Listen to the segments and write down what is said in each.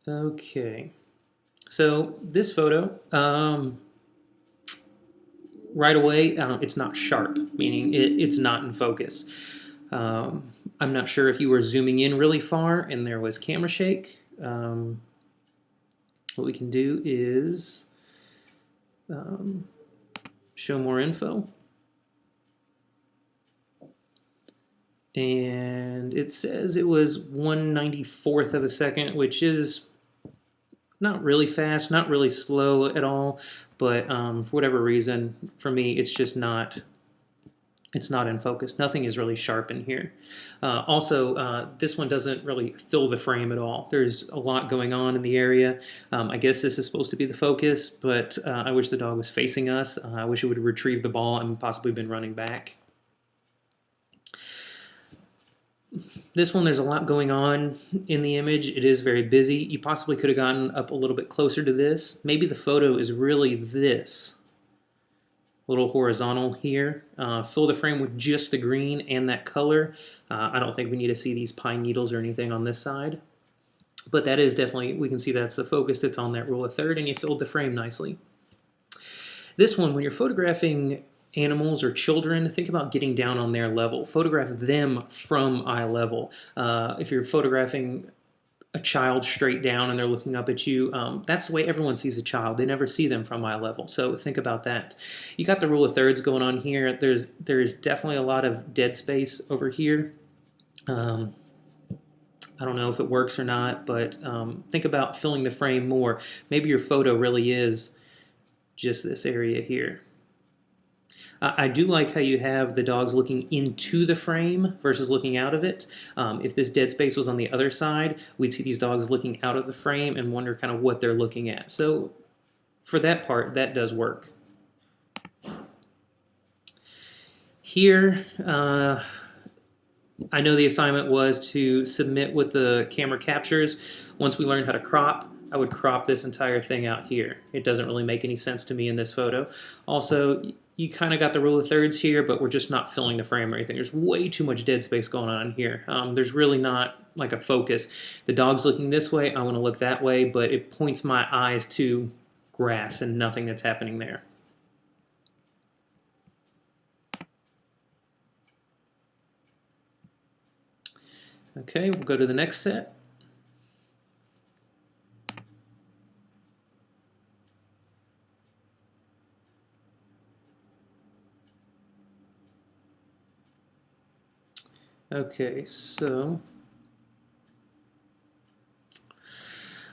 Okay, so this photo, right away, it's not sharp, meaning it's not in focus. I'm not sure if you were zooming in really far and there was camera shake. What we can do is um, show more info. And it says it was 1/94th of a second, which is not really fast, not really slow at all, but for whatever reason, for me, it's not in focus. Nothing is really sharp in here. Also, this one doesn't really fill the frame at all. There's a lot going on in the area. I guess this is supposed to be the focus, but I wish the dog was facing us. I wish it would retrieve the ball and possibly been running back. This one, there's a lot going on in the image. It is very busy. You possibly could have gotten up a little bit closer to this. Maybe the photo is really this. A little horizontal here. Fill the frame with just the green and that color. I don't think we need to see these pine needles or anything on this side. But that is definitely, we can see that's the focus that's on that rule of third, and you filled the frame nicely. This one, when you're photographing animals or children, think about getting down on their level. Photograph them from eye level. If you're photographing a child straight down and they're looking up at you, that's the way everyone sees a child. They never see them from eye level. So think about that. You got the rule of thirds going on here. There's definitely a lot of dead space over here. I don't know if it works or not, but think about filling the frame more. Maybe your photo really is just this area here. I do like how you have the dogs looking into the frame versus looking out of it. If this dead space was on the other side, we'd see these dogs looking out of the frame and wonder kind of what they're looking at. So for that part, that does work. Here, I know the assignment was to submit what the camera captures. Once we learn how to crop, I would crop this entire thing out here. It doesn't really make any sense to me in this photo. Also, you kind of got the rule of thirds here, but we're just not filling the frame or anything. There's way too much dead space going on here. There's really not like a focus. The dog's looking this way, I want to look that way, but it points my eyes to grass and nothing that's happening there. Okay, we'll go to the next set. Okay, so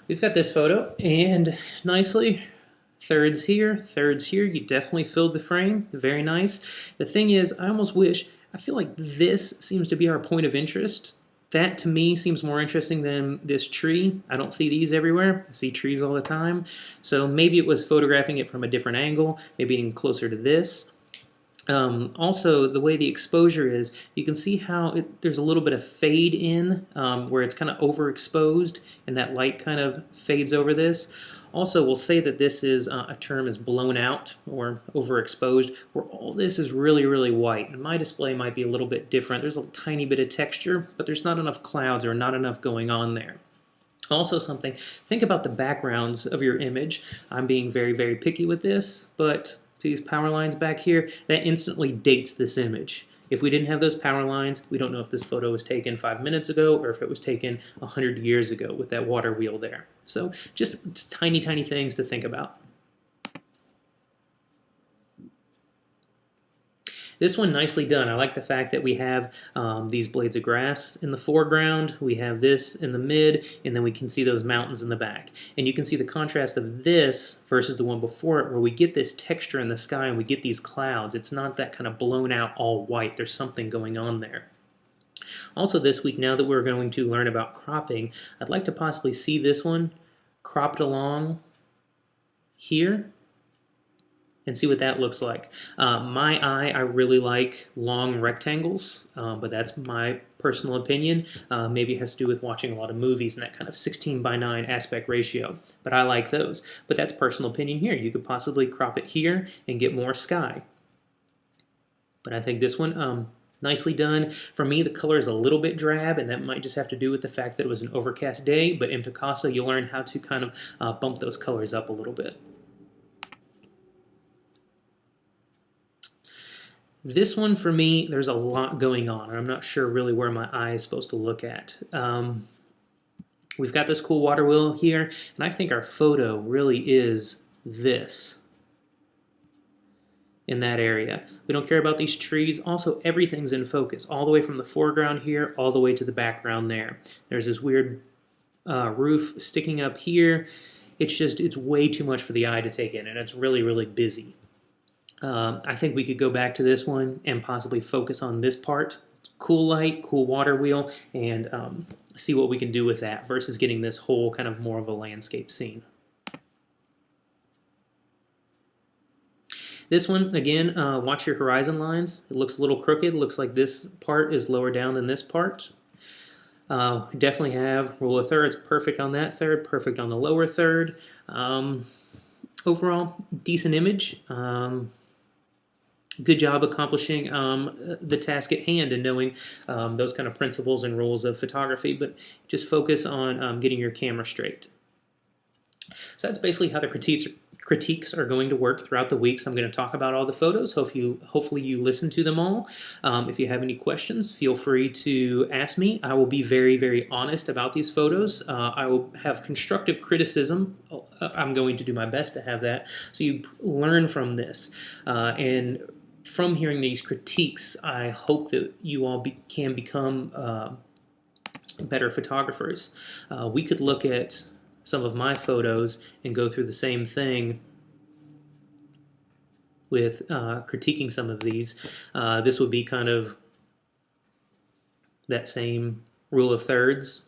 we've got this photo, and nicely, thirds here, you definitely filled the frame, very nice. The thing is, I feel like this seems to be our point of interest. That to me seems more interesting than this tree. I don't see these everywhere. I see trees all the time. So maybe it was photographing it from a different angle, maybe getting closer to this. Also, the way the exposure is, you can see how there's a little bit of fade in where it's kind of overexposed and that light kind of fades over this. Also, we'll say that this is a term is blown out or overexposed, where all this is really, really white. And my display might be a little bit different. There's a tiny bit of texture, but there's not enough clouds or not enough going on there. Also think about the backgrounds of your image. I'm being very, very picky with this, but see these power lines back here? That instantly dates this image. If we didn't have those power lines, we don't know if this photo was taken 5 minutes ago or if it was taken 100 years ago with that water wheel there. So just tiny, tiny things to think about. This one nicely done. I like the fact that we have these blades of grass in the foreground, we have this in the mid, and then we can see those mountains in the back. And you can see the contrast of this versus the one before it, where we get this texture in the sky and we get these clouds. It's not that kind of blown out all white. There's something going on there. Also this week, now that we're going to learn about cropping, I'd like to possibly see this one cropped along here and see what that looks like. My eye, I really like long rectangles, but that's my personal opinion. Maybe it has to do with watching a lot of movies and that kind of 16:9 aspect ratio, but I like those. But that's personal opinion here. You could possibly crop it here and get more sky. But I think this one, Nicely done. For me, the color is a little bit drab, and that might just have to do with the fact that it was an overcast day, but in Picasa, you'll learn how to kind of bump those colors up a little bit. This one, for me, there's a lot going on, and I'm not sure really where my eye is supposed to look at. We've got this cool water wheel here, and I think our photo really is this in that area. We don't care about these trees. Also, everything's in focus, all the way from the foreground here, all the way to the background there. There's this weird roof sticking up here. It's way too much for the eye to take in, and it's really, really busy. I think we could go back to this one and possibly focus on this part. Cool light, cool water wheel, and see what we can do with that versus getting this whole kind of more of a landscape scene. This one, again, watch your horizon lines. It looks a little crooked. It looks like this part is lower down than this part. Definitely have rule of thirds, perfect on that third, perfect on the lower third. Overall, decent image. Good job accomplishing the task at hand and knowing those kind of principles and rules of photography, but just focus on getting your camera straight. So that's basically how the critiques are going to work throughout the weeks. I'm going to talk about all the photos. Hopefully you listen to them all. If you have any questions, feel free to ask me. I will be very, very honest about these photos. I will have constructive criticism. I'm going to do my best to have that, so you learn from this. And from hearing these critiques, I hope that you all can become better photographers. We could look at some of my photos and go through the same thing with critiquing some of these. This would be kind of that same rule of thirds.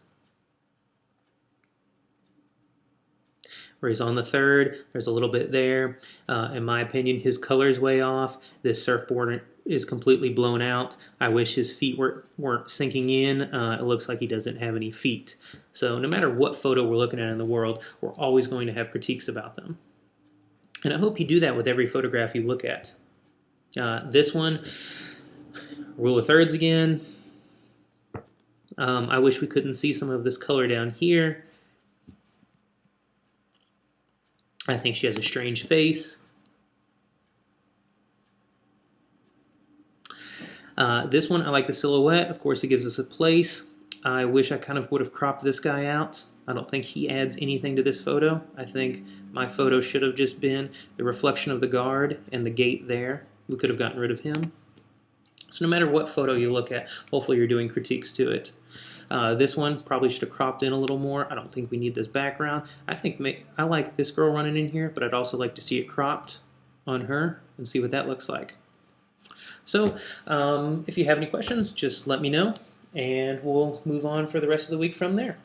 Whereas on the third, there's a little bit there. In my opinion, his color's way off. This surfboard is completely blown out. I wish his feet weren't sinking in. It looks like he doesn't have any feet. So no matter what photo we're looking at in the world, we're always going to have critiques about them. And I hope you do that with every photograph you look at. This one, rule of thirds again. I wish we couldn't see some of this color down here. I think she has a strange face. This one, I like the silhouette. Of course, it gives us a place. I wish I kind of would have cropped this guy out. I don't think he adds anything to this photo. I think my photo should have just been the reflection of the guard and the gate there. We could have gotten rid of him. So no matter what photo you look at, hopefully you're doing critiques to it. This one probably should have cropped in a little more. I don't think we need this background. I like this girl running in here, but I'd also like to see it cropped on her and see what that looks like. So if you have any questions, just let me know, and we'll move on for the rest of the week from there.